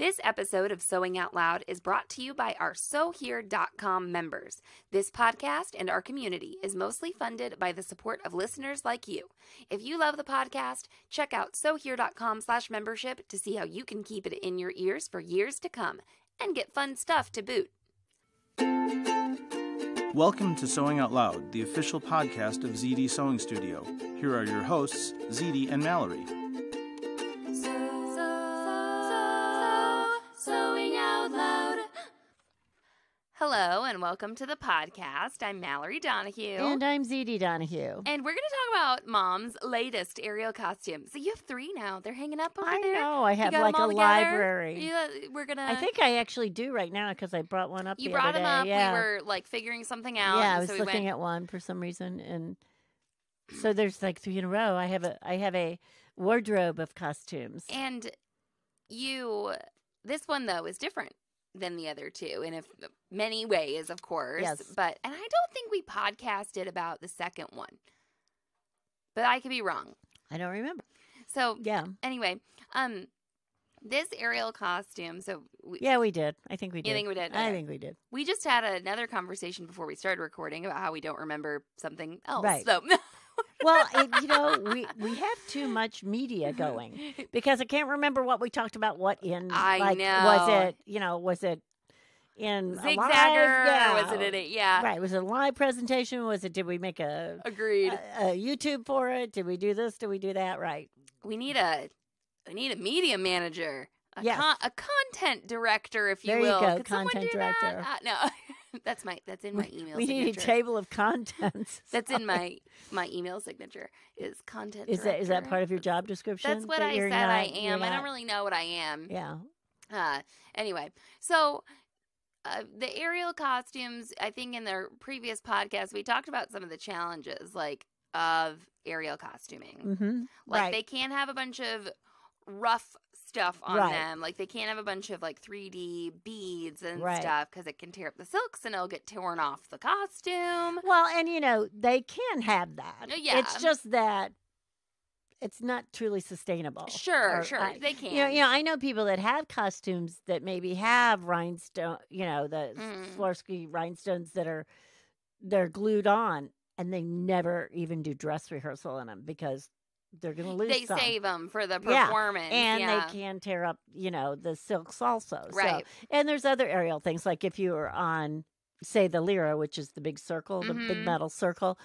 This episode of Sewing Out Loud is brought to you by our SewHere.com members. This podcast and our community is mostly funded by the support of listeners like you. If you love the podcast, check out SewHere.com/membership to see how you can keep it in your ears for years to come and get fun stuff to boot. Welcome to Sewing Out Loud, the official podcast of Zede Sewing Studio. Here are your hosts, Zede and Mallory. Sewing Out Loud. Hello and welcome to the podcast. I'm Mallory Donahue. And I'm Zede Donahue. And we're going to talk about Mom's latest aerial costume. So you have 3 now. They're hanging up over there. I know. I have like a library. I think I actually do right now because I brought one up the other day. You brought them up. Yeah. We were like figuring something out. Yeah, I was looking at one for some reason. And so there's like 3 in a row. I have a wardrobe of costumes. And this one, though, is different than the other 2 in many ways, of course. Yes. And I don't think we podcasted about the second one. But I could be wrong. I don't remember. So, yeah. Anyway, this aerial costume, we did. I think we did. You think we did? I think we did. We just had another conversation before we started recording about how we don't remember something else. Right. So... Well, we have too much media going because I can't remember what we talked about. What in? I know. Was it in Zigzagger? A live? Yeah. Or was it in it? Yeah. Right. Was it a live presentation? Did we make Agreed. a YouTube for it? Did we do this? Did we do that? Right. We need a media manager. A content director, if you will. There you go, Could content director. No, that's in my email. We signature. need a table of contents. That's in my email signature. Is content. Is that part of your job description? That's what I said. I am. I don't really know what I am. Yeah. Anyway, so the aerial costumes. I think in their previous podcast we talked about some of the challenges of aerial costuming. Mm-hmm. They can't have a bunch of rough stuff on them. Like they can't have a bunch of 3D beads and stuff because it can tear up the silks and it'll get torn off the costume. Well, and they can have that. Yeah. It's just that it's not truly sustainable. Sure, they can. I know people that have costumes that maybe have rhinestone, the Swarovski rhinestones they're glued on, and they never even do dress rehearsal in them because they're going to lose some. They save them for the performance. And they can tear up, the silks also. Right. So, and there's other aerial things, like if you were on, say, the lyra, which is the big circle, the big metal circle,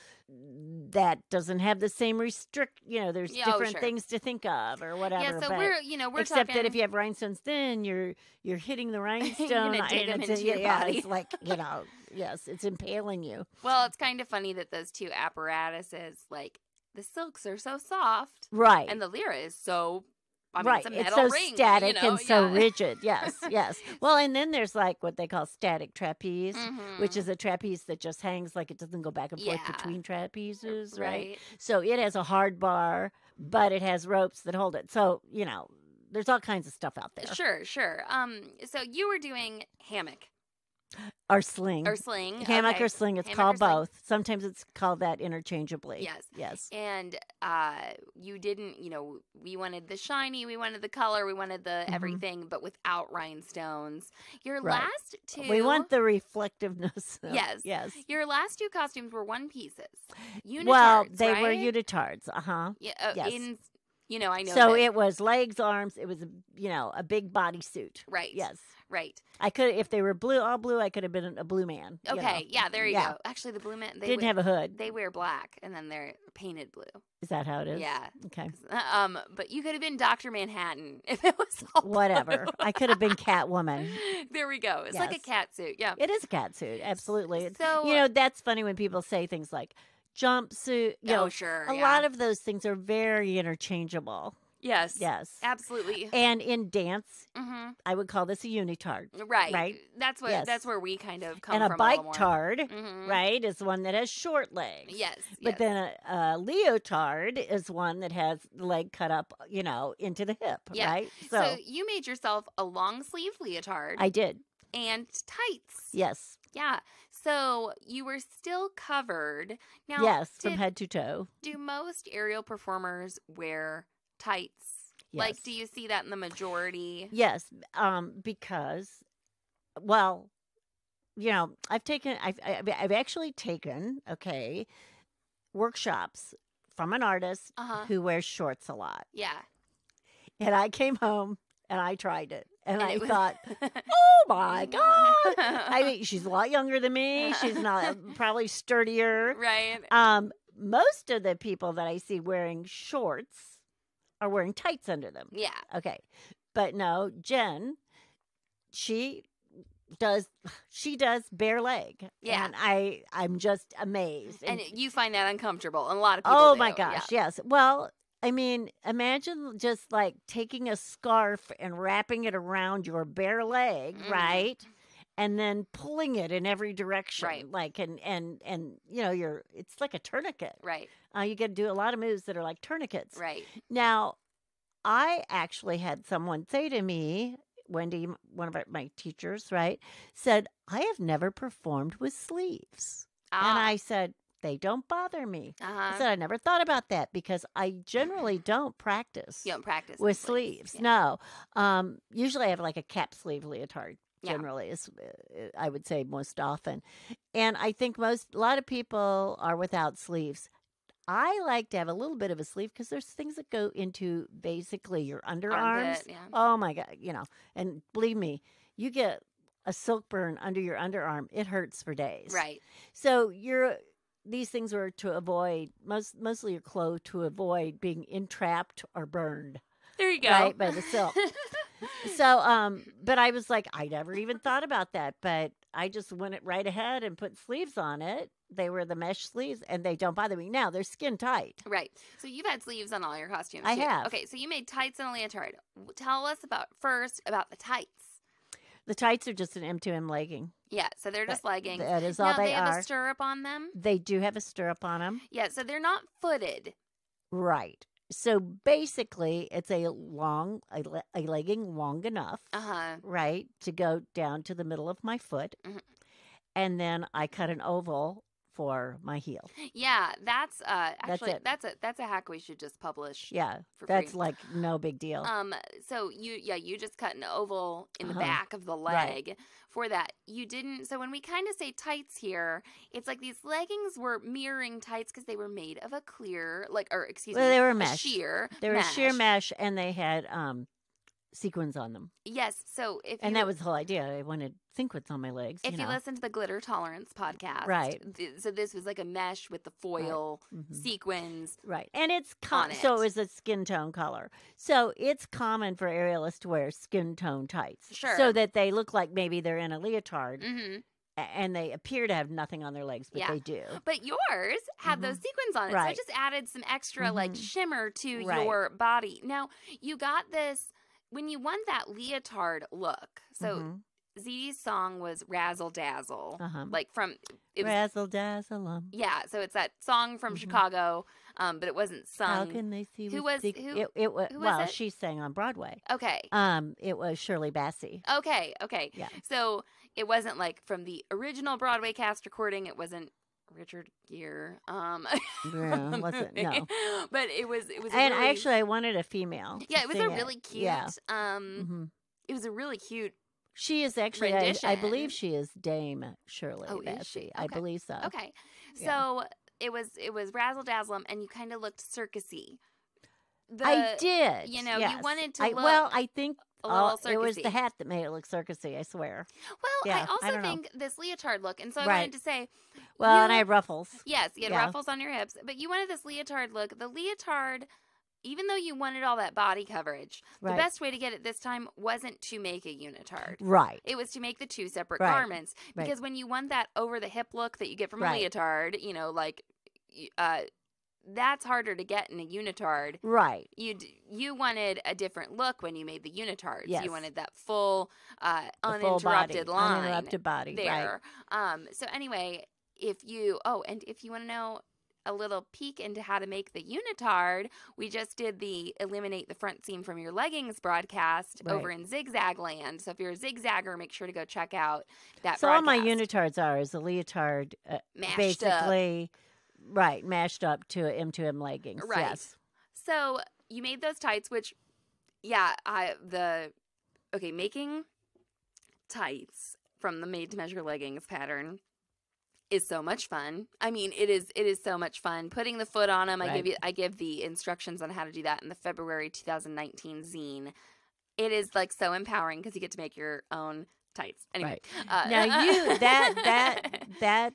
that doesn't have the same there's different things to think of or whatever. Yeah, so we're except talking... that if you have rhinestones, then you're hitting the rhinestone. Into your body. It's like, yes, it's impaling you. Well, it's kind of funny that those 2 apparatuses, the silks are so soft. Right. And the lyra is so, right. It's a metal it's so ring. Static and so rigid. Yes, yes. Well, and then there's what they call static trapeze, which is a trapeze that just hangs it doesn't go back and forth between trapezes, right? So it has a hard bar, but it has ropes that hold it. So, there's all kinds of stuff out there. Sure. So you were doing hammock. Or sling. Hammock or sling. It's called both. Sometimes it's called that interchangeably. Yes. And you didn't, we wanted the shiny, we wanted the color, we wanted the everything, but without rhinestones. Your last 2... We want the reflectiveness. Yes. Your last 2 costumes were one pieces. Unitards, well, they were unitards. Uh-huh. Yeah, yes. I know. So it was legs, arms. It was, a big bodysuit. Right. Yes. Right. I could, if they were all blue, I could have been a blue man. Okay. Yeah. There you go. Actually, the blue man didn't have a hood. They wear black, and then they're painted blue. Is that how it is? Yeah. Okay. But you could have been Dr. Manhattan if it was all whatever. blue. I could have been Catwoman. There we go. It's like a cat suit. Yeah. It is a cat suit. Absolutely. So that's funny when people say things like jumpsuit. Sure. A lot of those things are very interchangeable. Yes. Absolutely. And in dance, I would call this a unitard. Right. That's where we kind of come from. And a bike tard, right, is one that has short legs. Yes. But then a leotard is one that has the leg cut up, into the hip, right? So you made yourself a long sleeve leotard. I did. And tights. Yes. Yeah. So you were still covered. Now, yes, from head to toe. Do most aerial performers wear tights? Yes. Like, do you see that in the majority? Yes, because, well, I've actually taken, workshops from an artist who wears shorts a lot. Yeah. And I came home and I tried it. And I thought, oh my God. I mean, she's a lot younger than me. She's not probably sturdier. Right. Most of the people that I see wearing shorts are wearing tights under them. Yeah. Okay. But no, Jen, she does bare leg. Yeah. And I'm just amazed. And you find that uncomfortable. And a lot of people Oh do. my gosh, yes. Well, I mean, imagine just like taking a scarf and wrapping it around your bare leg, right? And then pulling it in every direction. Right. Like and it's like a tourniquet. Right. You get to do a lot of moves that are like tourniquets. Right. Now, I actually had someone say to me, Wendy, one of my teachers, right, said, I have never performed with sleeves. And I said, they don't bother me. I said, I never thought about that because I generally don't practice. You don't practice with sleeves. Yeah. No. Usually I have like a cap sleeve leotard. Generally, is I would say most often. And I think a lot of people are without sleeves. I like to have a little bit of a sleeve because there's things that go into basically your underarms. Yeah. Oh my God, and believe me, you get a silk burn under your underarm, it hurts for days. Right. So these things were to avoid, mostly your clothes, to avoid being entrapped or burned. There you go. Right, by the silk. So, but I was like, I never even thought about that, but I just went right ahead and put sleeves on it. They were the mesh sleeves, and they don't bother me. Now, they're skin tight. Right. So you've had sleeves on all your costumes, I too. have. Okay, so you made tights and a leotard. Tell us about the tights. The tights are just an M2M legging. Yeah, so they're just leggings. That is all they are. Have a stirrup on them? They do have a stirrup on them. Yeah, so they're not footed. Right. So basically, it's a legging long enough, right, to go down to the middle of my foot. Mm-hmm. And then I cut an oval for my heel. Yeah, that's that's a hack we should just publish. Yeah, for that's free. like no big deal. So you just cut an oval in the back of the leg for that. You didn't. So when we kind of say tights here, it's like these leggings were mirroring tights because they were made of a clear, they were mesh. Sheer. They were sheer mesh, and they had sequins on them. Yes. So that was the whole idea. I wanted sequins on my legs. If you listen to the Glitter Tolerance podcast, right? So this was like a mesh with the foil sequins, right? And it's so it was a skin tone color. So it's common for aerialists to wear skin tone tights, so that they look like maybe they're in a leotard. Mm-hmm. And they appear to have nothing on their legs, but they do. But yours had those sequins on it, so it just added some extra shimmer to your body. Now you got this. When you want that leotard look, so Zede's song was Razzle Dazzle, Razzle Dazzle. Yeah, so it's that song from Chicago, but it wasn't sung. How can they see? Who was it? She sang on Broadway. Okay. It was Shirley Bassey. Okay. Yeah. So it wasn't like from the original Broadway cast recording. It wasn't Richard Gere. Yeah, wasn't no. But it was. And I wanted a female. Yeah, it was a really cute. Yeah. It was a really cute. She is actually. I believe she is Dame Shirley Bassey. Is she? Okay. I believe so. Okay, so it was Razzle Dazzle, and you kind of looked circusy. I did. You wanted to look. I think. It was the hat that made it look circusy, I swear. Well, I also think this leotard look, and so I wanted to say... Well, and I had ruffles. Yes, you had ruffles on your hips, but you wanted this leotard look. The leotard, even though you wanted all that body coverage, the best way to get it this time wasn't to make a unitard. Right. It was to make the two separate garments, because when you want that over-the-hip look that you get from a leotard, that's harder to get in a unitard. Right. You wanted a different look when you made the unitards. Yes. You wanted that full, uninterrupted line. Uninterrupted body. There. Right. So anyway, if you want to know a little peek into how to make the unitard, we just did the Eliminate the Front Seam from Your Leggings broadcast over in Zigzag Land. So if you're a zigzagger, make sure to go check out that broadcast. So all my unitards is a leotard, basically... Up. Right, mashed up to M2M leggings. Right. Yes. So you made those tights, which making tights from the made to measure leggings pattern is so much fun. I mean, it is so much fun. Putting the foot on them, Right. I give the instructions on how to do that in the February 2019 zine. It is like so empowering because you get to make your own tights. Anyway, right. Now you that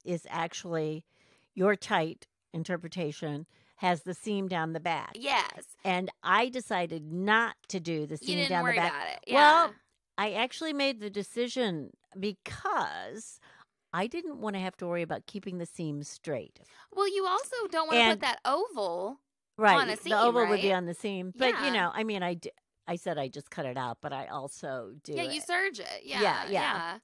is actually your tight interpretation has the seam down the back. Yes. And I decided not to do the You seam didn't down worry the back. about it. Yeah. Well, I actually made the decision because I didn't want to have to worry about keeping the seam straight. Well, you also don't want to put that oval right on a seam, the oval right? would be on the seam. But Yeah. I mean, I said I just cut it out, but I also do Yeah, it. you serge it. Yeah.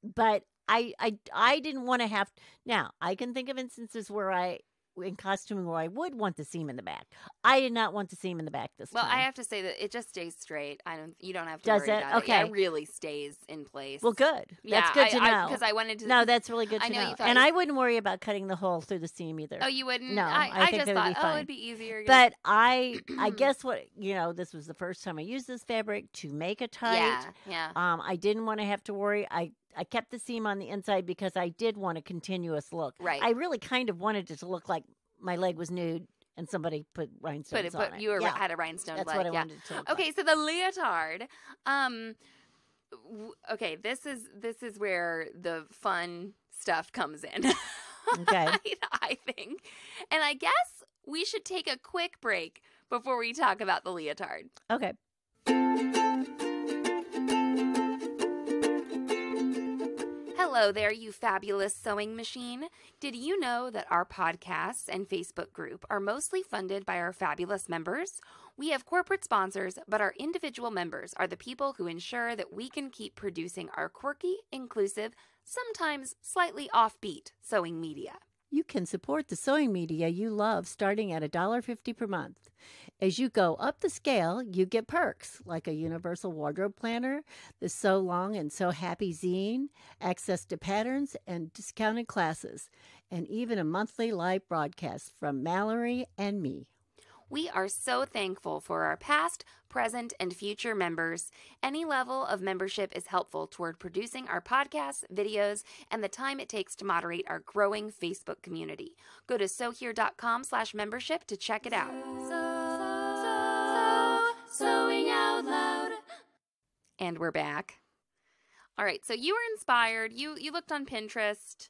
But I didn't want to have. Now I can think of instances where in costuming where I would want the seam in the back. I did not want the seam in the back this time. Well, I have to say that it just stays straight. You don't have to Does worry it? about Okay. it. Yeah, it really stays in place. Well, good. Yeah, That's good to know. Because I wanted to. No, that's really good to I know know. you thought And I wouldn't worry about cutting the hole through the seam either. Oh, you wouldn't? No, I think just that thought, would be fine. it'd be easier. But I guess what this was the first time I used this fabric to make a tight. Yeah. I didn't want to have to worry. I kept the seam on the inside because I did want a continuous look. Right. I really kind of wanted it to look like my leg was nude and somebody put rhinestones on it. You had a rhinestone That's leg. what I wanted it to look Okay, like. so the leotard. Okay, this is where the fun stuff comes in. Okay. I think. And I guess we should take a quick break before we talk about the leotard. Okay. Hello there, you fabulous sewing machine. Did you know that our podcasts and Facebook group are mostly funded by our fabulous members? We have corporate sponsors, but our individual members are the people who ensure that we can keep producing our quirky, inclusive, sometimes slightly offbeat sewing media. You can support the sewing media you love starting at $1.50 per month. As you go up the scale, you get perks like a universal wardrobe planner, the So Long and So Happy zine, access to patterns and discounted classes, and even a monthly live broadcast from Mallory and me. We are so thankful for our past, present, and future members. Any level of membership is helpful toward producing our podcasts, videos, and the time it takes to moderate our growing Facebook community. Go to sewhere.com/membership to check it out. Sewing out loud. And we're back. All right, so you were inspired. You looked on Pinterest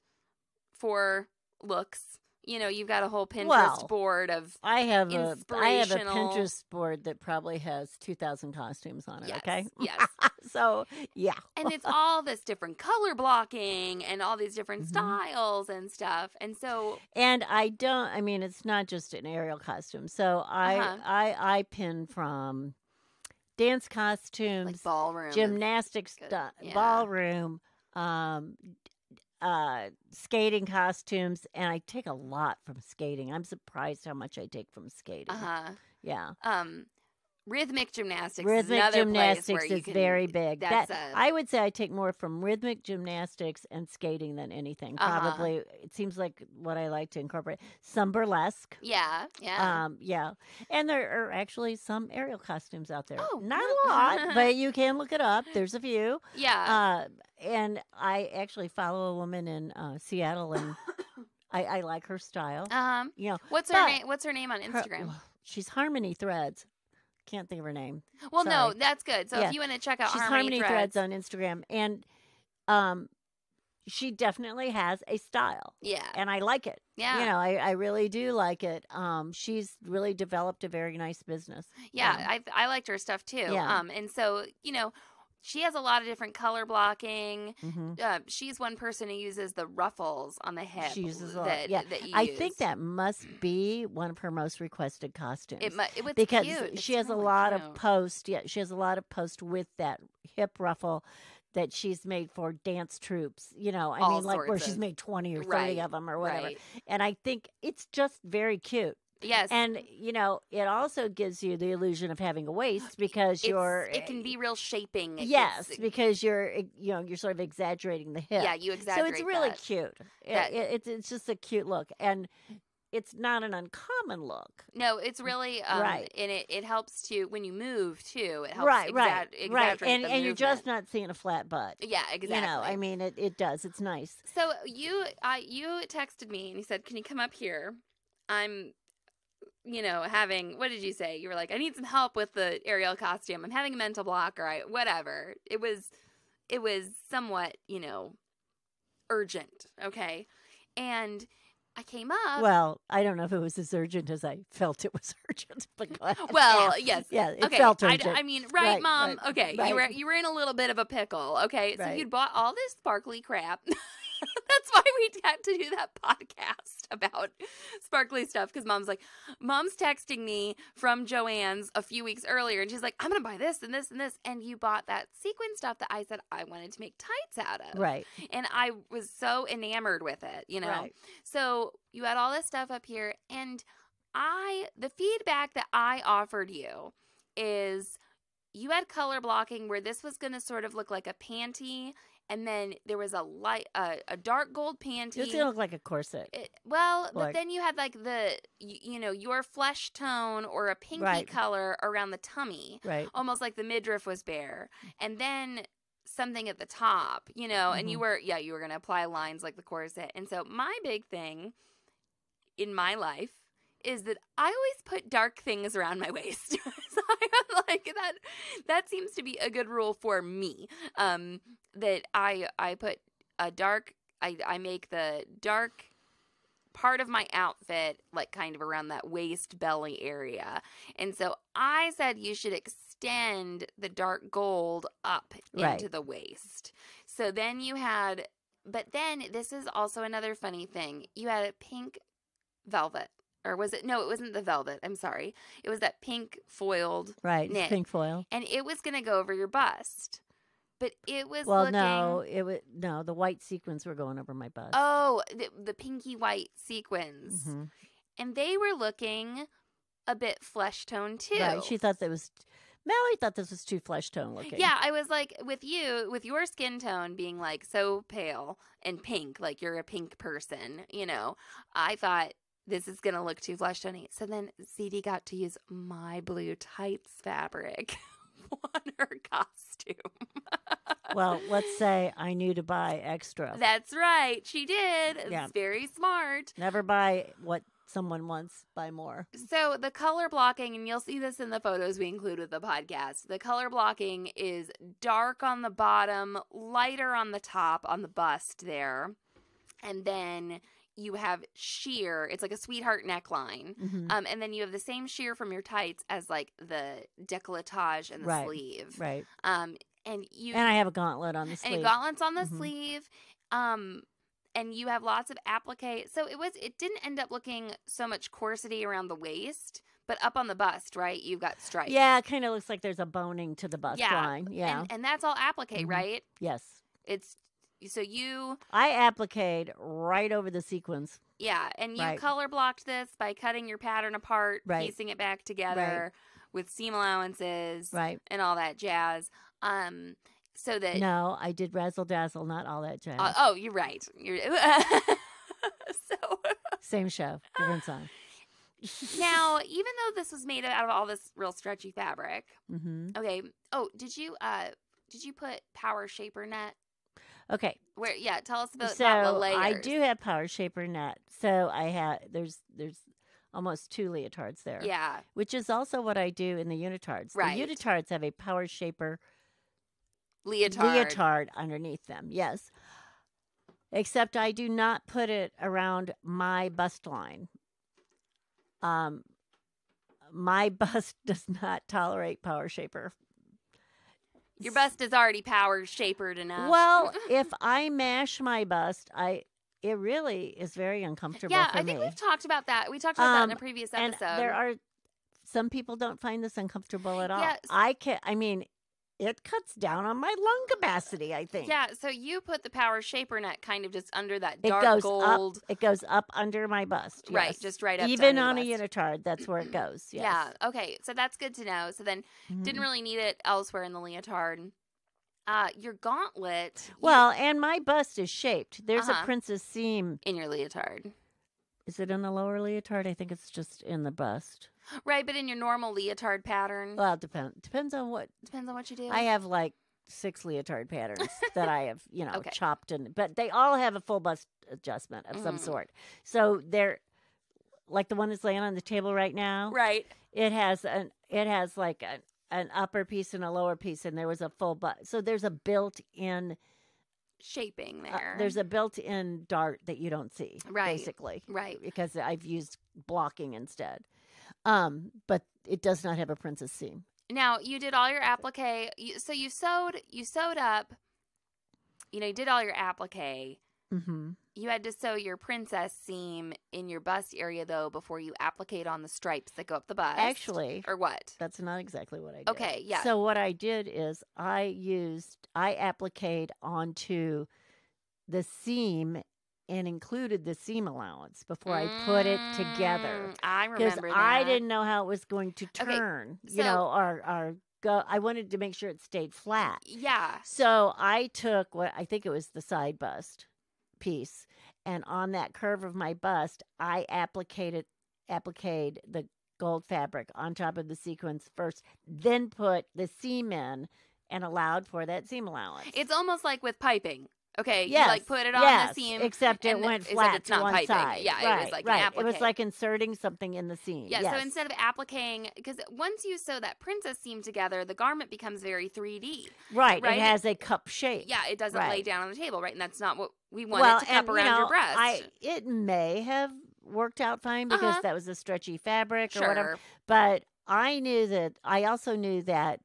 for looks. You've got a whole Pinterest board of I have a inspirational... Pinterest board that probably has 2,000 costumes on it, Yes, okay? yes. So, yeah. And it's all this different color blocking and all these different Mhm. styles and stuff. And so... And it's not just an aerial costume. So I pin from dance costumes, like ballroom. gymnastics, Yeah. ballroom, skating costumes, and I take a lot from skating. I'm surprised how much I take from skating. Yeah. Rhythmic gymnastics. Rhythmic is another gymnastics place where you is can, very big. I I would say I take more from rhythmic gymnastics and skating than anything. Probably, it seems like what I like to incorporate. Some burlesque. Yeah. Yeah. And there are actually some aerial costumes out there. Oh, Not no. a lot, but you can look it up. There's a few. Yeah. And I actually follow a woman in Seattle, and I like her style. What's her name? What's her name on Instagram? She's Harmony Threads. Can't think of her name. Well, Sorry. no, that's good. So Yeah. if you want to check out She's Harmony Threads on Instagram, and she definitely has a style. Yeah. And I like it. Yeah. I really do like it. She's really developed a very nice business. Yeah, I liked her stuff too. Yeah. And so, she has a lot of different color blocking. Mhm. She's one person who uses the ruffles on the hip. She uses a lot. that you I use. think that must be one of her most requested costumes. It's because cute. she has a lot of posts. Yeah, she has a lot of posts with that hip ruffle that she's made for dance troupes. Where she's made 20 or 30 of them or whatever. Right. And I think it's just very cute. Yes. And, it also gives you the illusion of having a waist because it can be real shaping. Yes, because you're sort of exaggerating the hip. Yeah, you exaggerate. So it's really that. cute. It's just a cute look. And it's not an uncommon look. No, it's really right, and it helps to when you move too. It helps right, exaggerate and the you're movement. just not seeing a flat butt. Yeah, exactly. You know, I mean, it does. It's nice. So you texted me and you said, "Can you come up here? I'm, having, what did you say? You were like, I need some help with the Ariel costume. I'm having a mental block, or whatever. It was somewhat, urgent, okay? And I came up. Well, I don't know if it was as urgent as I felt it was urgent. But well, yes. Yeah, it okay. felt urgent. I mean, right, Mom? Right, okay, right. You were in a little bit of a pickle, okay? So Right. you'd bought all this sparkly crap. That's why we had to do that podcast about sparkly stuff, because Mom's texting me from Joann's a few weeks earlier, and she's like, I'm going to buy this and this and this. And you bought that sequin stuff that I said I wanted to make tights out of. Right. And I was so enamored with it, Right. So you had all this stuff up here, and the feedback that I offered you is you had color blocking where this was going to sort of look like a panty. And then there was a dark gold panty. It's going to look like a corset. But then you had like your flesh tone or a pinky color around the tummy. Right. Almost like the midriff was bare. And then something at the top, and you were going to apply lines like the corset. And so my big thing in my life is that I always put dark things around my waist. So I'm like, that seems to be a good rule for me. That I put a dark, I make the dark part of my outfit like kind of around that waist belly area. And so I said you should extend the dark gold up into the waist. So then but then this is also another funny thing. You had a pink velvet. Or was it? No, it wasn't the velvet. I'm sorry. It was that pink foiled knit. Pink foil. And it was going to go over your bust. But it was no, the white sequins were going over my bust. Oh, the pinky white sequins. Mm-hmm. And they were looking a bit flesh tone too. Right. Mallory thought this was too flesh tone looking. Yeah, I was like, with your skin tone being like so pale and pink, like you're a pink person, I thought this is going to look too flesh tone-y. So then Zede got to use my blue tights fabric on her costume. Well, let's say I knew to buy extra. That's right. She did. Yeah. It's very smart. Never buy what someone wants, buy more. So the color blocking, and you'll see this in the photos we include with the podcast, the color blocking is dark on the bottom, lighter on the top, on the bust there. And then you have sheer. It's like a sweetheart neckline. Mm-hmm. And then you have the same sheer from your tights as like the décolletage and the sleeve. Right. And I have a gauntlet on the sleeve. And gauntlets on the sleeve. And you have lots of applique. So it didn't end up looking so much corsety around the waist, but up on the bust, right? You've got stripes. Yeah, it kind of looks like there's a boning to the bust line. Yeah. And that's all applique, right? Yes. I appliqued right over the sequins. Yeah, and you color blocked this by cutting your pattern apart, piecing it back together with seam allowances, and all that jazz. So that no, I did Razzle Dazzle, not all that jazz. Oh, you're right. Same show, different song. Now, even though this was made out of all this real stretchy fabric, okay. Oh, did you put Power Shaper net? Okay. Tell us about the layers. I do have Power Shaper net. So I have there's almost 2 leotards there. Yeah. Which is also what I do in the unitards. Right. The unitards have a Power Shaper leotard underneath them. Yes. Except I do not put it around my bust line. My bust does not tolerate Power Shaper. Your bust is already power shapered enough. Well, if I mash my bust, it really is very uncomfortable for me. Yeah, I think we've talked about that. We talked about that in a previous episode. And there are some people don't find this uncomfortable at all. Yes. It cuts down on my lung capacity, I think. Yeah, so you put the Power Shaper net kind of just under that dark gold. It goes up under my bust. Yes. Right, just right up even to on the a bust. unitard, that's where it goes. Yes. Yeah, okay, so that's good to know. So then didn't really need it elsewhere in the leotard. Your gauntlet. Well, and my bust is shaped. There's a princess seam in your leotard. Is it in the lower leotard? I think it's just in the bust. Right, but in your normal leotard pattern. Well, it depends on what. Depends on what you do. I have like 6 leotard patterns that I have, Okay. chopped but they all have a full bust adjustment of some sort. So they're like the one that's laying on the table right now. Right. It has like an upper piece and a lower piece, and there was a full bust. So there's a built-in shaping there. There's a built-in dart that you don't see, right. basically. Right. Because I've used blocking instead. But it does not have a princess seam. Now, you did all your applique. So you sewed up, you did all your applique. Mm-hmm. You had to sew your princess seam in your bust area, though, before you appliqued on the stripes that go up the bust. Actually. Or what? That's not exactly what I did. Okay, yeah. So what I did is I appliqued onto the seam and included the seam allowance before I put it together. I remember that. I didn't know how it was going to turn, okay, so, or go. I wanted to make sure it stayed flat. Yeah. So I took what I think it was the side bust piece, and on that curve of my bust, I appliqued the gold fabric on top of the sequins first, then put the seam in and allowed for that seam allowance. It's almost like with piping. Okay, yes, you put it on the seam. Except it went flat it's not to one piping. side. Yeah, right, it was like right. an applique. It was like inserting something in the seam. Yeah, yes. So instead of appliquing, because once you sew that princess seam together, the garment becomes very 3D. Right, right? It has a cup shape. Yeah, it doesn't lay down on the table, right? And that's not what we want it to cup and, around your breast. It may have worked out fine because that was a stretchy fabric or whatever. Sure. But I also knew that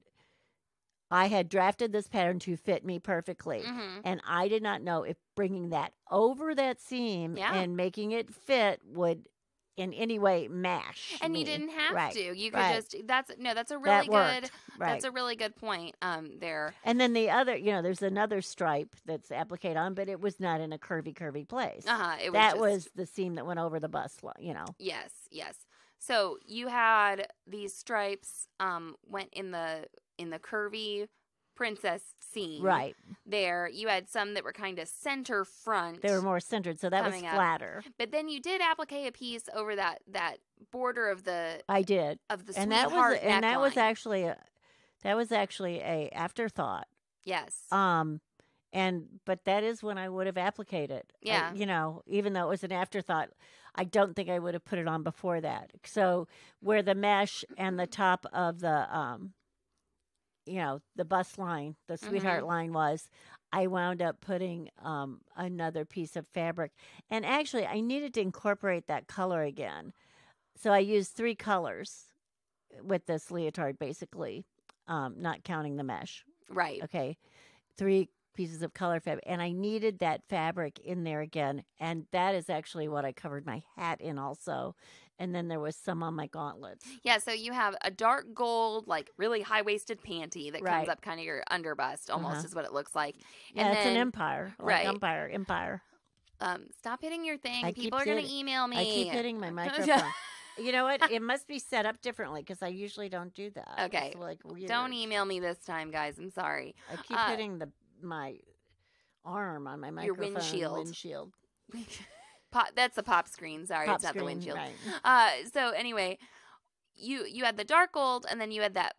I had drafted this pattern to fit me perfectly. Mm-hmm. And I did not know if bringing that over that seam and making it fit would in any way mash and me. you didn't have to. You could just that's a really that good right. That's a really good point there. And then the other, there's another stripe that's appliqued on, but it was not in a curvy place. That was the seam that went over the bust line, Yes. So you had these stripes went in the curvy princess seam. Right. There. You had some that were kind of center front. They were more centered, so that was flatter. But then you did applique a piece over that border of the I did. Of the and sweetheart neckline. And that was actually a afterthought. Yes. But that is when I would have appliqued it. Yeah. Even though it was an afterthought, I don't think I would have put it on before that. So where the mesh and the top of the the bust line, the sweetheart line was, I wound up putting another piece of fabric. And actually, I needed to incorporate that color again. So I used 3 colors with this leotard, basically, not counting the mesh. Right. Okay. 3 pieces of color fabric. And I needed that fabric in there again. And that is actually what I covered my hat in also. And then there was some on my gauntlets. Yeah, so you have a dark gold, like really high-waisted panty that comes up kind of your underbust, almost is what it looks like. And it's an empire. Right. Empire. Stop hitting your thing. People are going to email me. I keep hitting my microphone. You know what? It must be set up differently because I usually don't do that. Okay. It's like weird. Don't email me this time, guys. I'm sorry. I keep hitting my arm on my microphone. Your windshield. That's the pop screen. Sorry, pop it's not screen, the windshield. Right. So anyway, you had the dark gold, and then you had that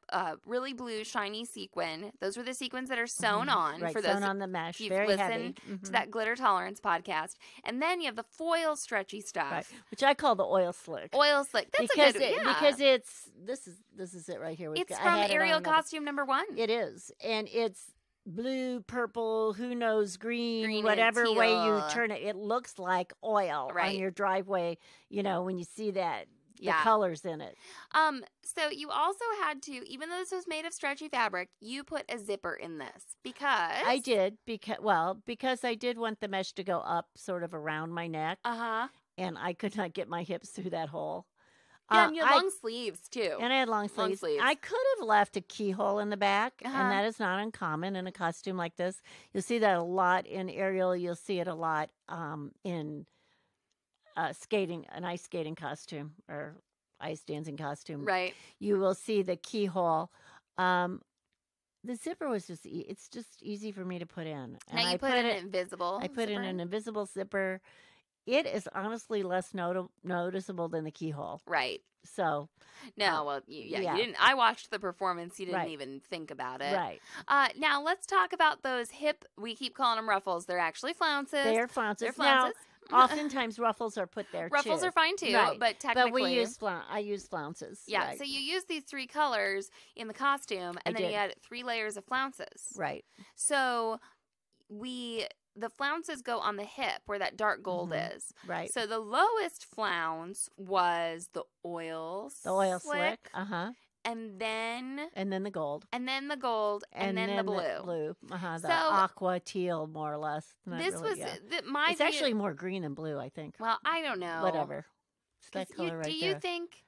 really blue shiny sequin. Those were the sequins that are sewn on right, for sewn those on the mesh. You've very listened heavy. to that Glitter Tolerance podcast, and then you have the foil stretchy stuff, right, which I call the oil slick. Oil slick. That's because because it's this is it right here. It's from Ariel Costume Number 1. It is, and it's blue, purple, who knows, green whatever and way you turn it. It looks like oil right. on your driveway, when you see that, the colors in it. So you also had to, even though this was made of stretchy fabric, you put a zipper in this because... I did, because I did want the mesh to go up sort of around my neck. And I could not get my hips through that hole. Yeah, and you had long sleeves, too. And I had long sleeves. I could have left a keyhole in the back, and that is not uncommon in a costume like this. You'll see that a lot in Ariel. You'll see it a lot in skating, an ice skating costume or ice dancing costume. Right. You will see the keyhole. The zipper was it's just easy for me to put in. And now you put in an invisible I put in an invisible zipper. it is honestly less noticeable than the keyhole. Right. So, no, well, you didn't. I watched the performance. You didn't even think about it. Right. Now let's talk about those hip. We keep calling them ruffles. They're actually flounces. They're flounces. They're flounces. Now, oftentimes ruffles are put there. Ruffles too. are fine too, right. but technically, I use flounces. Yeah. Right. So you use these 3 colors in the costume, and then you add 3 layers of flounces. Right. So the flounces go on the hip where that dark gold is. Right. So the lowest flounce was the oil slick. Uh-huh. And then the gold. And then the gold. And then the blue. The blue. Uh-huh. The so, aqua teal, more or less. It's actually more green than blue, I think. Well, I don't know. Whatever. It's that color right there. Do you think?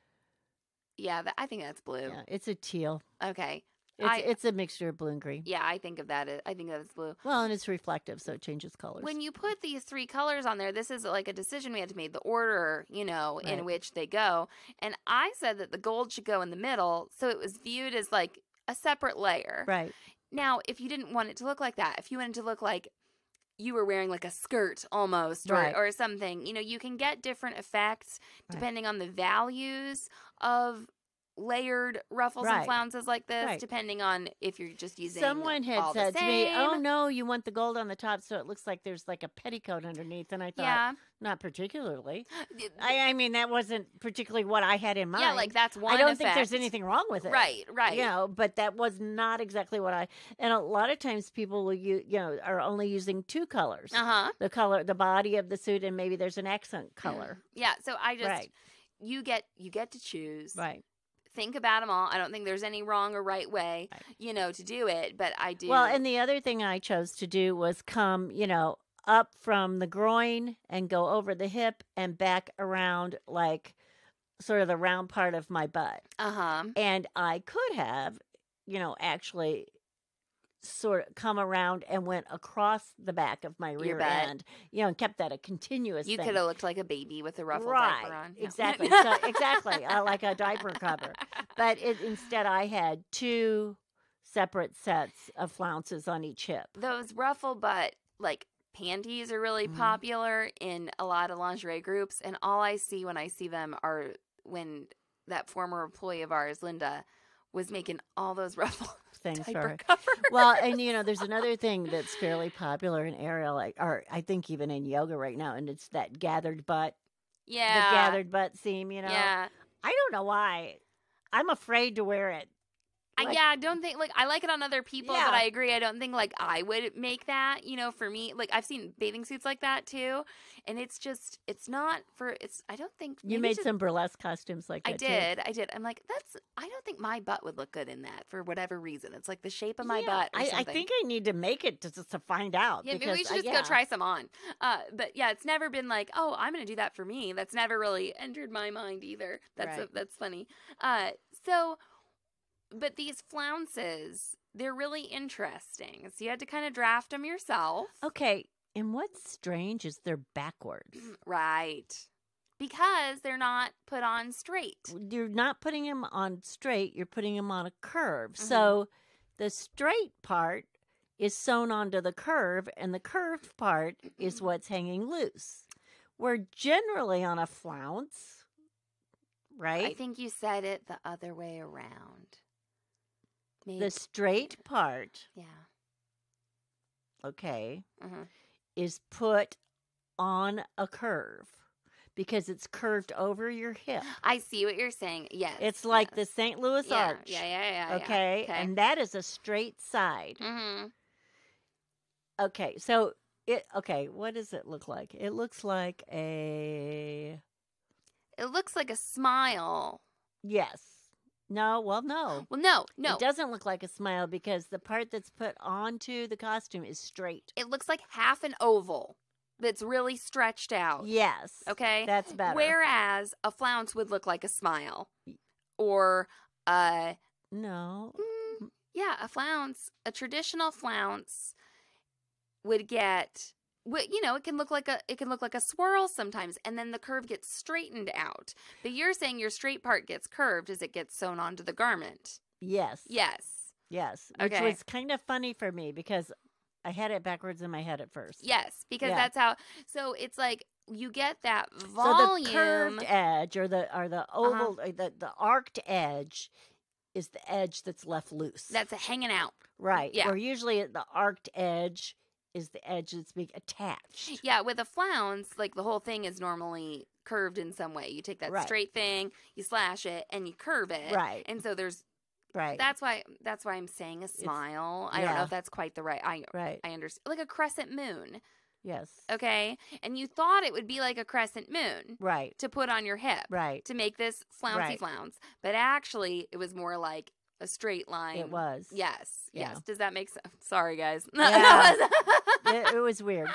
Yeah, I think that's blue. Yeah, it's a teal. Okay. It's a mixture of blue and green. Yeah, I think that it's blue. Well, and it's reflective, so it changes colors. When you put these 3 colors on there, this is like a decision we had to make, the order, in which they go. And I said that the gold should go in the middle, so it was viewed as like a separate layer. Right. Now, if you didn't want it to look like that, if you wanted to look like you were wearing like a skirt almost or something, you can get different effects depending on the values of layered ruffles and flounces like this, depending on if you're just using Someone had all said the to me, same. "Oh no, you want the gold on the top so it looks like there's like a petticoat underneath." And I thought, not particularly. I mean, that wasn't particularly what I had in mind. Yeah, like that's one I don't effect. think there's anything wrong with it. Right. But that was not exactly what and a lot of times people will are only using 2 colors. Uh-huh. The body of the suit, and maybe there's an accent color. Yeah, so I just you get to choose. Right. Think about them all. I don't think there's any wrong or right way, to do it, but I do. Well, and the other thing I chose to do was come, up from the groin and go over the hip and back around like sort of the round part of my butt. Uh-huh. And I could have, actually sort of come around and went across the back of my rear end, and kept that a continuous You thing. could have looked like a baby with a ruffled diaper on. No. Exactly. Exactly. Like a diaper cover. But instead I had 2 separate sets of flounces on each hip. Those ruffle butt, like, panties are really popular in a lot of lingerie groups, and all I see when I see them are when that former employee of ours, Linda, was making all those ruffle things diaper covers. Well, and there's another thing that's fairly popular in aerial, or I think even in yoga right now, and it's that gathered butt. Yeah. The gathered butt seam, Yeah. I don't know why. I'm afraid to wear it. I don't think, I like it on other people, but I agree. I don't think, I would make that, for me. I've seen bathing suits like that, too. And it's just, I don't think. You made some burlesque costumes like that, I did. I'm like, I don't think my butt would look good in that for whatever reason. It's like the shape of my butt or something. I think I need to make it to find out. Yeah, maybe we should just go try some on. But yeah, it's never been like, oh, I'm going to do that for me. That's never really entered my mind either. That's funny. But these flounces, they're really interesting. So you had to kind of draft them yourself. Okay. And what's strange is they're backwards. Right. Because they're not put on straight. You're not putting them on straight. You're putting them on a curve. Mm-hmm. So the straight part is sewn onto the curve, and the curved part is what's hanging loose. We're generally on a flounce, right? I think you said it the other way around. Maybe. The straight part, okay, is put on a curve because it's curved over your hip. I see what you're saying. Yes. It's like the St. Louis Arch. Yeah. Okay? And that is a straight side. Mm-hmm. Okay, so what does it look like? It looks like a smile. Yes. No, no. Well, no. It doesn't look like a smile because the part that's put onto the costume is straight. It looks like half an oval that's really stretched out. Yes. Okay? That's better. Whereas a flounce would look like a smile. Or no. Yeah, a traditional flounce would get, it can look like a swirl sometimes, and then the curve gets straightened out. But you're saying your straight part gets curved as it gets sewn onto the garment. Yes. Okay. Which was kind of funny for me because I had it backwards in my head at first. Yes, because that's how. So it's like you get that volume. So the curved edge or the oval, the arced edge is the edge that's left loose. That's hanging out. Right. Yeah. Or usually the arced edge is the edge that's being attached. Yeah, with a flounce, like the whole thing is normally curved in some way. You take that straight thing, you slash it, and you curve it. Right. And so there's right. That's why I'm saying a smile. I don't know if that's quite the right. I understand. Like a crescent moon. Yes. Okay. And you thought it would be like a crescent moon. Right. To put on your hip. Right. To make this flouncy flounce. But actually, it was more like a straight line. It was. Yes. Yeah. Yes. Does that make sense? Sorry, guys. Yeah. It was weird.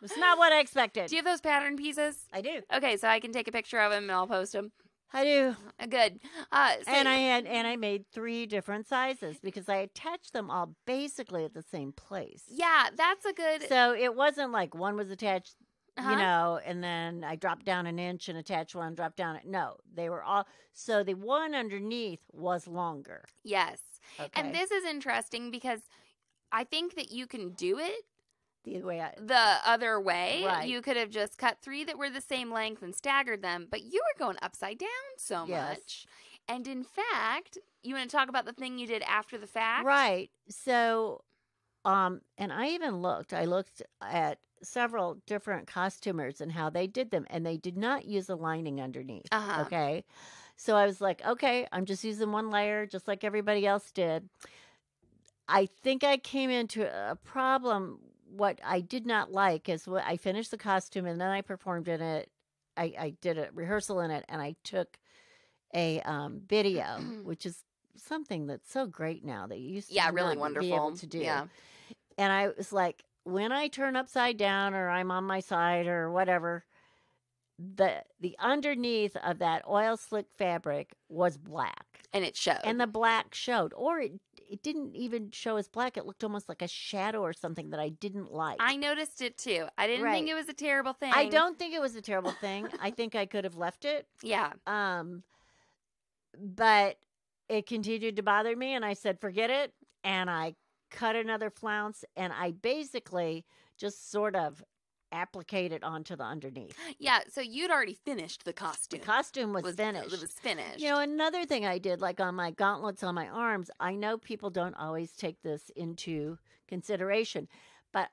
It's not what I expected. Do you have those pattern pieces? I do. Okay, so I can take a picture of them and I'll post them. I do. Good. And I made 3 different sizes because I attached them all basically at the same place. Yeah, that's a good. So it wasn't like one was attached, you know, and then I dropped down an inch and attached one, dropped down. No, they were all. So the one underneath was longer. Yes. Okay. And this is interesting because I think that you can do it the other way. Right. You could have just cut 3 that were the same length and staggered them, but you were going upside down so much. And in fact, you want to talk about the thing you did after the fact? Right. So, and I even looked. I looked at several different costumers and how they did them, and they did not use a lining underneath. Okay. So I was like, okay, I'm just using one layer just like everybody else did. I think I came into a problem. What I did not like is what I finished the costume and then I performed in it. I did a rehearsal in it and I took a video, which is something that's so great now that you used to really wonderful. be able to do. Yeah. And I was like, when I turn upside down or I'm on my side or whatever, the underneath of that oil slick fabric was black. And it showed. And the black showed. Or it didn't even show as black. It looked almost like a shadow or something that I didn't like. I noticed it too. I didn't think it was a terrible thing. I don't think it was a terrible thing. I think I could have left it. Yeah. But it continued to bother me, and I said, forget it. And I cut another flounce, and I basically just sort of appliqued it onto the underneath. Yeah, so you'd already finished the costume. The costume was finished. It was finished. You know, another thing I did, like on my gauntlets on my arms, I know people don't always take this into consideration, but,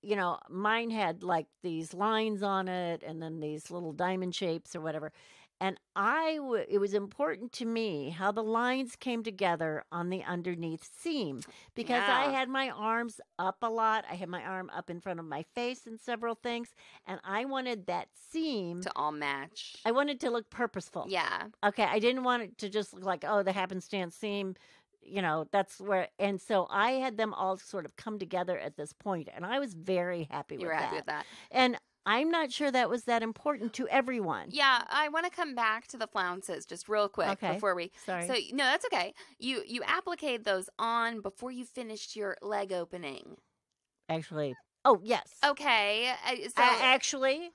you know, mine had like these lines on it and then these little diamond shapes or whatever. And it was important to me how the lines came together on the underneath seam because I had my arms up a lot. I had my arm up in front of my face in several things. And I wanted that seam to all match. I wanted to look purposeful. Yeah. Okay. I didn't want it to just look like, oh, the happenstance seam, you know, that's where. And so I had them all sort of come together at this point, and I was very happy with that. You were happy with that. And I'm not sure that was that important to everyone. Yeah, I want to come back to the flounces just real quick before we. Sorry. So no, that's okay. You appliqued those on before you finished your leg opening. Actually, oh yes. Okay, so actually,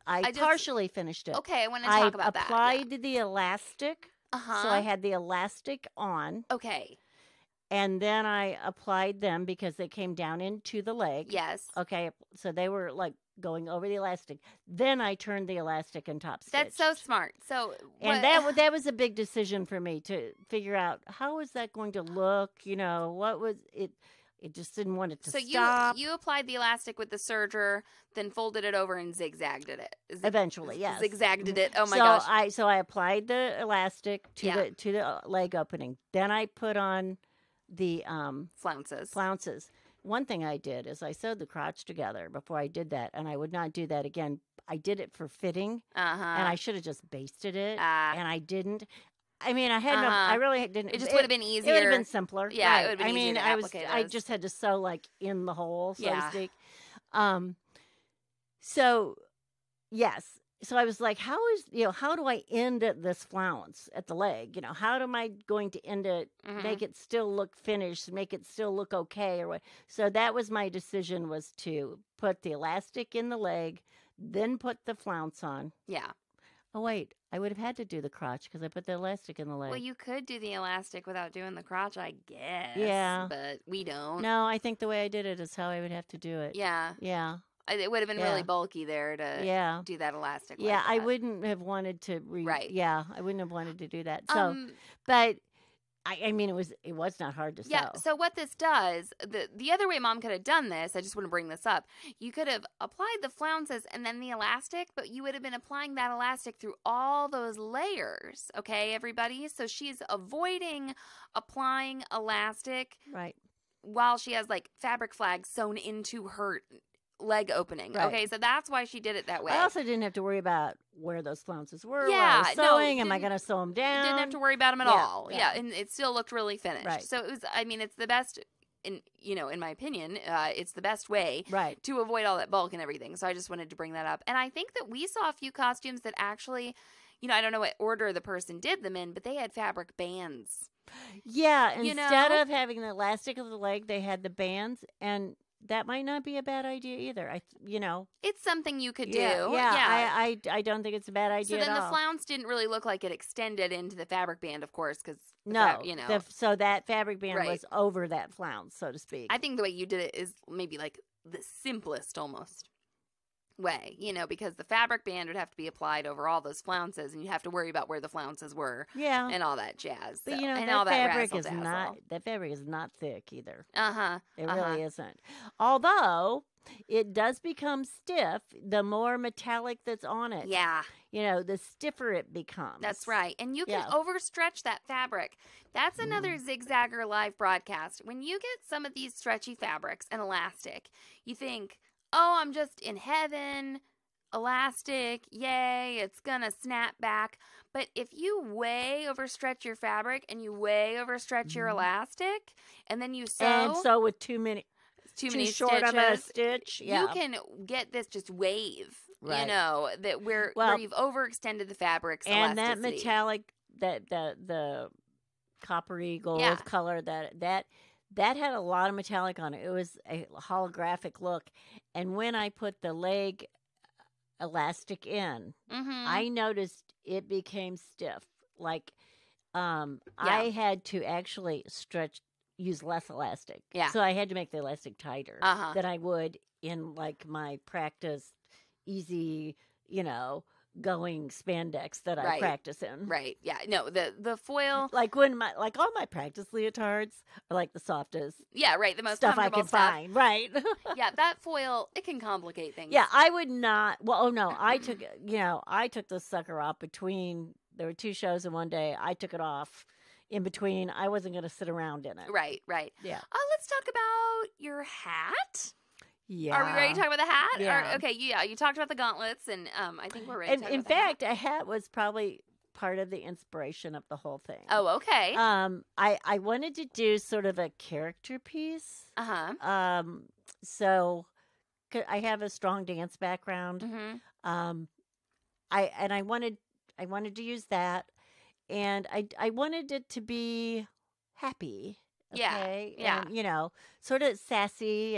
I partially finished it. Okay, I want to talk about that. I applied the elastic. So I had the elastic on. Okay. And then I applied them because they came down into the leg. Yes. Okay, so they were like going over the elastic. Then I turned the elastic and top stitched. That's so smart. So and that was a big decision for me to figure out how was that going to look. You know, what was it? It just didn't want it to stop. So you applied the elastic with the serger, then folded it over and zigzagged it. Eventually, yes. Zigzagged it. Oh my gosh. So I applied the elastic to the leg opening. Then I put on the flounces. One thing I did is I sewed the crotch together before I did that, and I would not do that again. I did it for fitting, and I should have just basted it, and I didn't. I mean, I had I really didn't. It just would have been easier. It would have been simpler. Yeah, right. it would have been easier to applicate I just had to sew like in the hole, so to speak. So yes. So I was like, how do I end this flounce at the leg? You know, how am I going to end it, make it still look finished, make it still look okay or what? So that was my decision, was to put the elastic in the leg, then put the flounce on. Yeah. Oh, wait, I would have had to do the crotch because I put the elastic in the leg. Well, you could do the elastic without doing the crotch, I guess. Yeah. But we don't. No, I think the way I did it is how I would have to do it. Yeah. Yeah. It would have been really bulky there to do that elastic. Yeah, like that. I wouldn't have wanted to. Right. Yeah, I wouldn't have wanted to do that. So, but I mean, it was not hard to sew. Yeah. So what this does, the other way Mom could have done this, I just want to bring this up. You could have applied the flounces and then the elastic, but you would have been applying that elastic through all those layers. Okay, everybody. So she's avoiding applying elastic, right, while she has like fabric flags sewn into her leg opening. Right. Okay, so that's why she did it that way. I also didn't have to worry about where those flounces were. Yeah, while I was sewing. Am I going to sew them down? Didn't have to worry about them at all. Yeah, and it still looked really finished. Right. So it was. I mean, it's the best. In my opinion, it's the best way to avoid all that bulk and everything. So I just wanted to bring that up. And I think that we saw a few costumes that actually, I don't know what order the person did them in, but they had fabric bands. Yeah, instead of having the elastic of the leg, they had the bands, and that might not be a bad idea either. It's something you could do. Yeah. I don't think it's a bad idea. So then at the all. flounce didn't really look like it extended into the fabric band, of course, because so that fabric band was over that flounce, so to speak. I think the way you did it is maybe like the simplest almost way, because the fabric band would have to be applied over all those flounces, and you have to worry about where the flounces were, and all that jazz. But and that all fabric that fabric is not thick either. It really really isn't. Although it does become stiff the more metallic that's on it. Yeah. The stiffer it becomes. That's right. And you can overstretch that fabric. That's another Zigzagger live broadcast. When you get some of these stretchy fabrics and elastic, you think, oh, I'm just in heaven, elastic, yay, it's going to snap back. But if you way overstretch your fabric and you way overstretch your elastic, and then you sew. And sew with too many short stitches, of a stitch. Yeah. You can get this just wave, that where you've overextended the fabric's and elasticity. that metallic, the coppery gold color, that had a lot of metallic on it. It was a holographic look. And when I put the leg elastic in, I noticed it became stiff. Like, I had to actually use less elastic. Yeah. So I had to make the elastic tighter than I would in like my practice easy, going spandex that I practice in. Right. Yeah. No, the foil. Like all my practice leotards are like the softest. Yeah, right. The most stuff I can find. Right. Yeah, that foil, it can complicate things. Yeah, I would not. Well, oh no, I took the sucker off between. There were 2 shows in one day. I took it off in between. I wasn't going to sit around in it. Right. Yeah. Let's talk about your hat. Yeah. Are we ready to talk about the hat? Yeah. Okay, you talked about the gauntlets, and I think we're ready to talk in about the hat. fact, a hat was probably part of the inspiration of the whole thing. Oh, okay. I wanted to do sort of a character piece. So I have a strong dance background. I wanted to use that, and I wanted it to be happy. Okay? Yeah. And, sort of sassy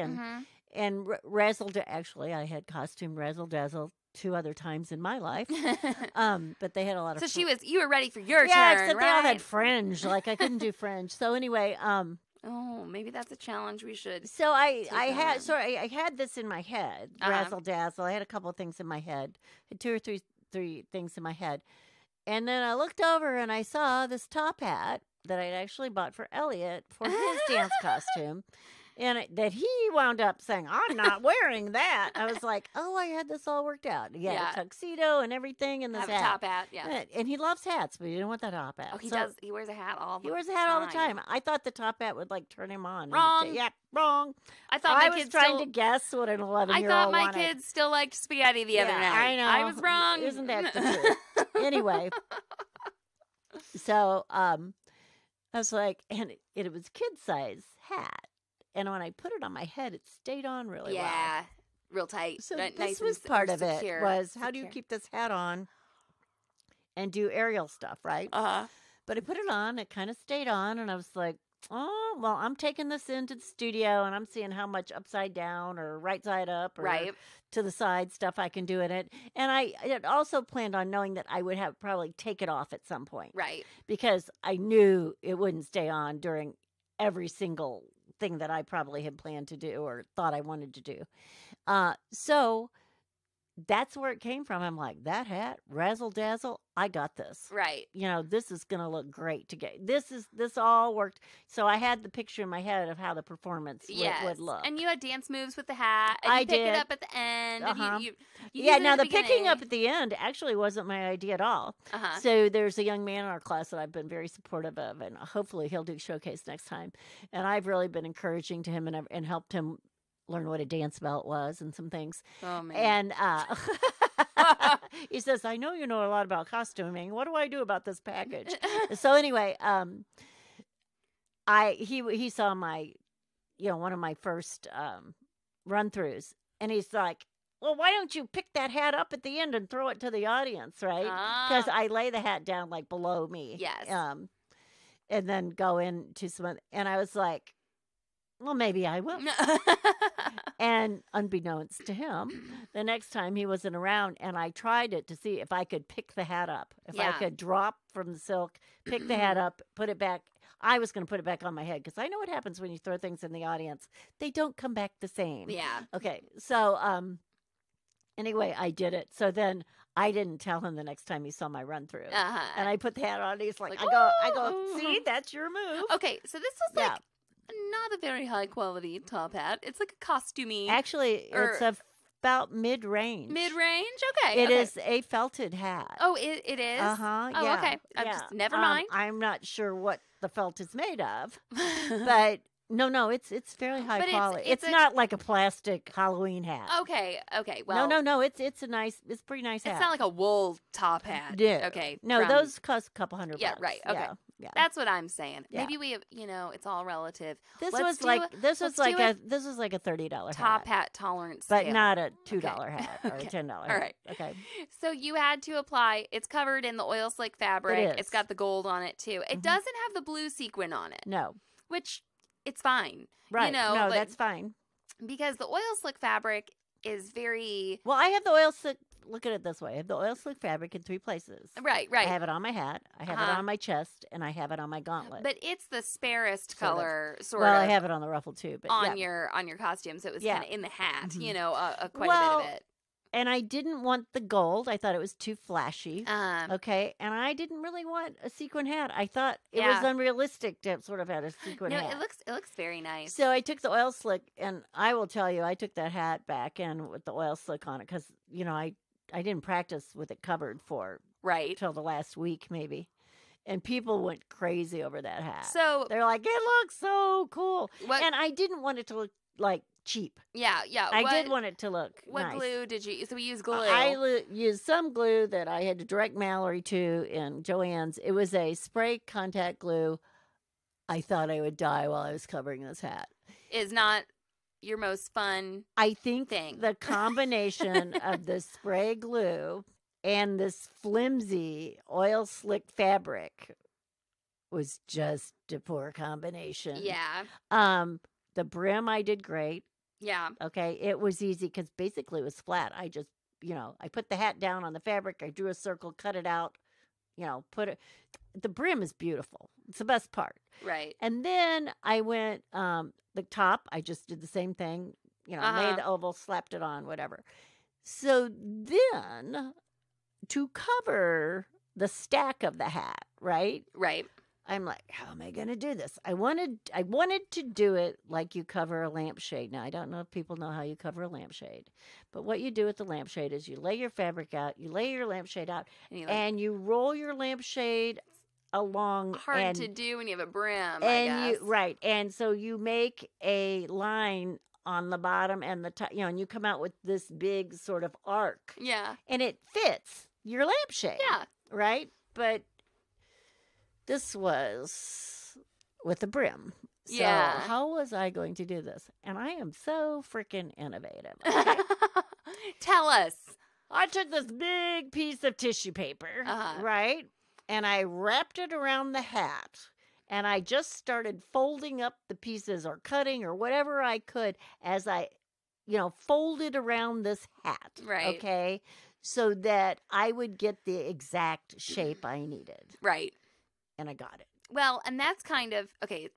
and Razzle. Actually, I had costume Razzle Dazzle 2 other times in my life. But they had a lot of. So you were ready for your turn, except right? they all had fringe. Like I couldn't do fringe. So anyway, oh, maybe that's a challenge we should. So I had this in my head, Razzle Dazzle. I had a couple of things in my head, I had 2 or 3 things in my head, and then I looked over and I saw this top hat that I'd actually bought for Elliot for his dance costume. And that he wound up saying, I'm not wearing that. I was like, oh, I had this all worked out. He had a tuxedo and everything in this hat. A top hat, yeah. And he loves hats, but he didn't want that top hat. Oh, he does. He wears a hat all the time. He wears a hat all the time. I thought the top hat would, turn him on. Wrong. Yeah, wrong. I was trying to guess what an 11-year-old wanted. I thought my kids still liked spaghetti the other night. I know. I was wrong. Isn't that the truth? Anyway. So, I was like, and it was kid-size hat. And when I put it on my head, it stayed on really well. Yeah, real tight. So nice this was part of it, was how do you keep this hat on and do aerial stuff, right? But I put it on, it kind of stayed on, and I was like, oh, well, I'm taking this into the studio, and I'm seeing how much upside down or right side up or to the side stuff I can do in it. And I had also planned on knowing that I would probably take it off at some point. Right. Because I knew it wouldn't stay on during every single thing that I probably had planned to do or thought I wanted to do. So that's where it came from. I'm like, that hat, Razzle Dazzle, I got this. Right. This is going to look great to get. This all worked. So I had the picture in my head of how the performance would look. And you had dance moves with the hat. And I you pick did. it up at the end. Uh-huh. And you yeah, now the beginning. picking up at the end actually wasn't my idea at all. Uh-huh. So there's a young man in our class that I've been very supportive of, and hopefully he'll do showcase next time. And I've really been encouraging to him and helped him learn what a dance belt was and some things. Oh, man. And he says, I know you know a lot about costuming. What do I do about this package? So anyway, he saw my, one of my first run-throughs, and he's like, well, why don't you pick that hat up at the end and throw it to the audience, right? Because I lay the hat down like below me. Yes. And then go into some, and I was like, well, maybe I will. And unbeknownst to him, the next time he wasn't around, and I tried it to see if I could pick the hat up. If I could drop from the silk, pick the hat up, put it back. I was going to put it back on my head because I know what happens when you throw things in the audience. They don't come back the same. Yeah. Okay. So anyway, I did it. So then I didn't tell him the next time he saw my run through. And I put the hat on. And he's like, I go, see, that's your move. Okay. So this was like not a very high quality top hat. It's like a costumey. Actually, it's about mid-range. Mid-range? Okay. It is a felted hat. Oh, it is? Uh-huh. Oh, yeah. okay. Just, never mind. I'm not sure what the felt is made of, but no, it's fairly high quality. It's not like a plastic Halloween hat. Okay. Well, no. It's a pretty nice hat. It's not like a wool top hat. Yeah. Okay. No, those cost a couple $100. Yeah. Right. Okay. Yeah. That's what I'm saying. Yeah. Maybe we have, it's all relative. This was like a $30 top hat tolerance, but scale. not a $2 hat or a $10 hat. All right. Okay. So you had to apply. It's covered in the oil slick fabric. It is. It's got the gold on it too. It doesn't have the blue sequin on it. No. Which it's fine. Right. No, that's fine. Because the oil slick fabric is very. Well, I have the oil slick. Look at it this way. I have the oil slick fabric in 3 places. Right. I have it on my hat. I have it on my chest, and I have it on my gauntlet. But it's the sparest color, sort well, of. I have it on the ruffle too. But on your costume, so it was kind of in the hat. Mm-hmm. Quite a bit of it. And I didn't want the gold. I thought it was too flashy. Okay. And I didn't really want a sequin hat. I thought it was unrealistic to sort of have a sequin hat. No, it looks very nice. So I took the oil slick, and I will tell you, I took that hat back in with the oil slick on it because, I didn't practice with it covered for till the last week maybe. And people went crazy over that hat. So they're like, it looks so cool. And I didn't want it to look like cheap. Yeah. I did want it to look What nice. glue did you use? So we used glue. I used some glue that I had to direct Mallory to in Joann's. It was a spray contact glue. I thought I would die while I was covering this hat. Is not your most fun I think thing. The combination of the spray glue and this flimsy oil slick fabric was just a poor combination. Yeah. The brim I did great. Yeah. Okay. It was easy because basically it was flat. I just, I put the hat down on the fabric. I drew a circle, cut it out, put it. The brim is beautiful. It's the best part. Right. And then I went, the top, I just did the same thing, made the oval, slapped it on, whatever. So then to cover the stack of the hat, right? Right. I'm like, how am I going to do this? I wanted to do it like you cover a lampshade. Now, I don't know if people know how you cover a lampshade, but what you do with the lampshade is you lay your fabric out, you lay your lampshade out, and you roll your lampshade along. Hard to do when you have a brim, I guess. Right. And so you make a line on the bottom and the top, and you come out with this big sort of arc. Yeah. And it fits your lampshade. Yeah. Right? But this was with a brim. So how was I going to do this? And I am so freaking innovative. Okay? Tell us. I took this big piece of tissue paper, right? And I wrapped it around the hat. And I just started folding up the pieces or cutting or whatever I could as I, folded around this hat. Right. Okay? So that I would get the exact shape I needed. Right. And I got it. Well, and that's kind of, okay,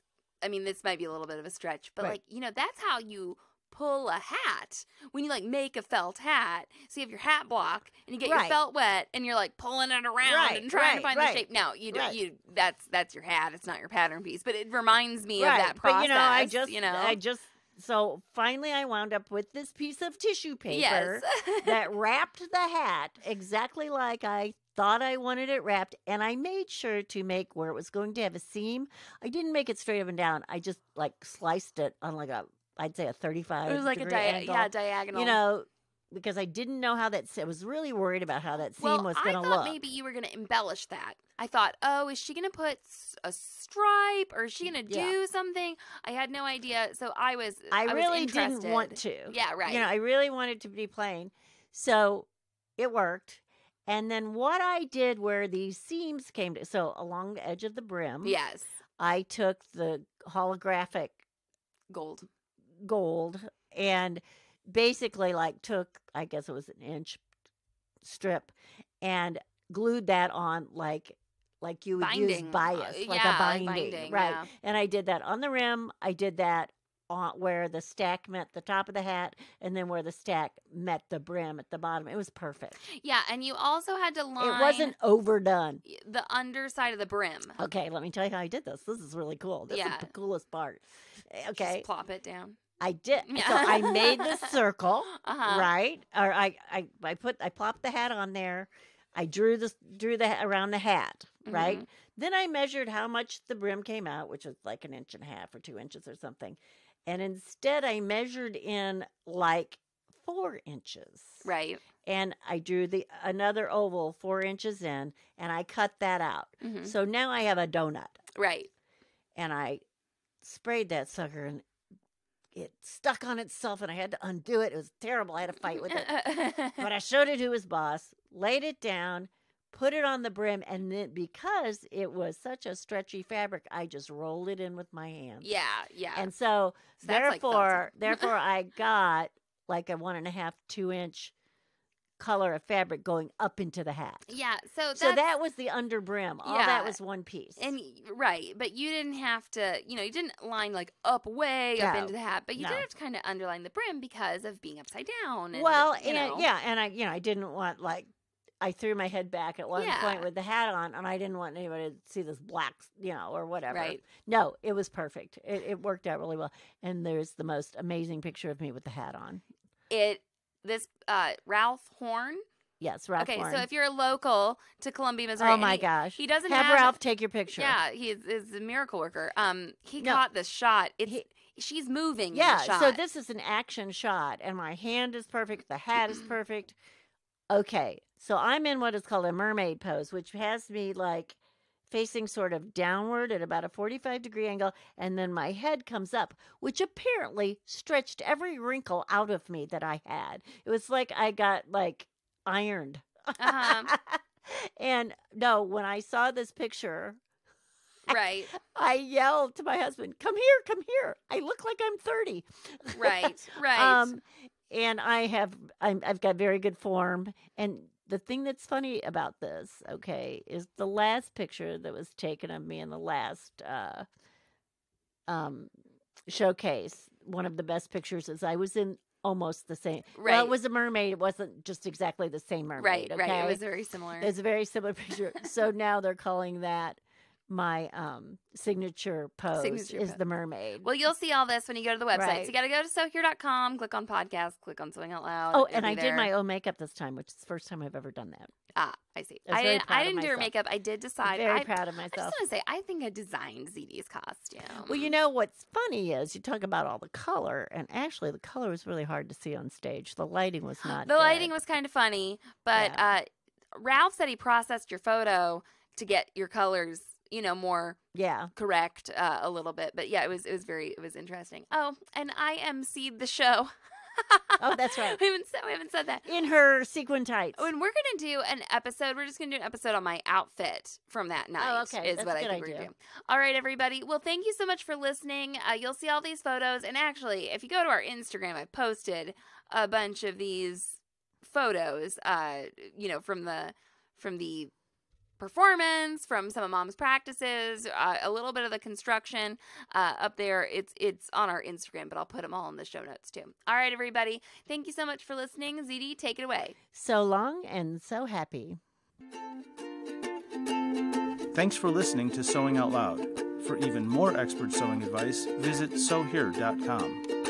I mean, this might be a little bit of a stretch, but like, you know, that's how you pull a hat when you like make a felt hat. So you have your hat block and you get your felt wet and you're like pulling it around and trying to find the shape. Now you that's your hat. It's not your pattern piece, but it reminds me of that process. But I just so finally I wound up with this piece of tissue paper that wrapped the hat exactly like I thought I wanted it wrapped, and I made sure to make where it was going to have a seam. I didn't make it straight up and down. I just like sliced it on like I'd say a 35 It was like angle, diagonal. You know, because I didn't know how that. I was really worried about how that seam was going to look. I thought maybe you were going to embellish that. I thought, oh, is she going to put a stripe or is she going to do something? I had no idea, so I really didn't want to. Yeah, right. You know, I really wanted to be plain, so it worked. And then what I did where these seams came to, so along the edge of the brim, I took the holographic gold and basically like took, I guess it was an inch strip, and glued that on like you would use bias, like a binding, right? Yeah. And I did that on the rim. I did that on where the stack met the top of the hat, and then where the stack met the brim at the bottom. It was perfect. Yeah, and you also had to line. It wasn't overdone. The underside of the brim. Okay, let me tell you how I did this. This is really cool. This is the coolest part. Okay, just plop it down. I did. Yeah. So I made the circle, right? Or I plopped the hat on there. I drew the around the hat, right? Mm-hmm. Then I measured how much the brim came out, which was like 1.5 inches or 2 inches or something. And instead I measured in like 4 inches. Right. And I drew another oval 4 inches in, and I cut that out. Mm-hmm. So now I have a donut. Right. And I sprayed that sucker, and it stuck on itself, and I had to undo it. It was terrible. I had to fight with it. But I showed it to his boss, laid it down, put it on the brim, and then because it was such a stretchy fabric, I just rolled it in with my hands. Yeah, yeah. And so therefore I got like a 1.5, 2 inch color of fabric going up into the hat. Yeah, so that was the under brim. All that was one piece. And right, but you didn't have to, you didn't line like up way up into the hat, but you did have to kind of underline the brim because of being upside down. And, I didn't want like, I threw my head back at one point with the hat on, and I didn't want anybody to see this black, or whatever. Right. No, it was perfect. It worked out really well. And there's the most amazing picture of me with the hat on. This Ralph Horn. Yes, Ralph Horn. Okay, so if you're local to Columbia, Missouri. Oh, my gosh. He doesn't have Ralph take your picture. Yeah, he's a miracle worker. He caught this shot. She's moving in the shot. So this is an action shot, and my hand is perfect. The hat is perfect. Okay, so I'm in what is called a mermaid pose, which has me like facing sort of downward at about a 45-degree angle, and then my head comes up, which apparently stretched every wrinkle out of me that I had. It was like I got like ironed. And no, when I saw this picture, right, I yelled to my husband, "Come here, come here! I look like I'm 30." Right. And I've got very good form. And the thing that's funny about this, is the last picture that was taken of me in the last showcase. One of the best pictures is I was in almost the same. Right. Well, it was a mermaid. It wasn't just exactly the same mermaid. Right. It was very similar. It's a very similar picture. So now they're calling that my signature pose is the mermaid. Well, you'll see all this when you go to the website. Right. So you got to go to SoHere.com, click on podcast, click on Sewing Out Loud. Oh, and I did my own makeup this time, which is the first time I've ever done that. Ah, I see. I didn't do her makeup. I did decide. I'm very proud of myself. I just want to say, I think I designed Zede's costume. Well, what's funny is you talk about all the color, and actually the color was really hard to see on stage. The lighting was not The lighting was kind of funny, but Ralph said he processed your photo to get your colors more correct a little bit. But yeah, it was interesting. Oh, and I emceed the show. Oh, that's right. We haven't said that. In her sequin tights. Oh, and we're going to do an episode. We're just going to do an episode on my outfit from that night. Oh, okay. Is that's what a good I think idea. we're doing. All right, everybody. Well, thank you so much for listening. You'll see all these photos. And actually, if you go to our Instagram, I posted a bunch of these photos, from the performance from some of Mom's practices, a little bit of the construction up there. It's on our Instagram, but I'll put them all in the show notes too. All right, everybody. Thank you so much for listening. Zede, take it away. So long and so happy. Thanks for listening to Sewing Out Loud. For even more expert sewing advice, visit sewhere.com.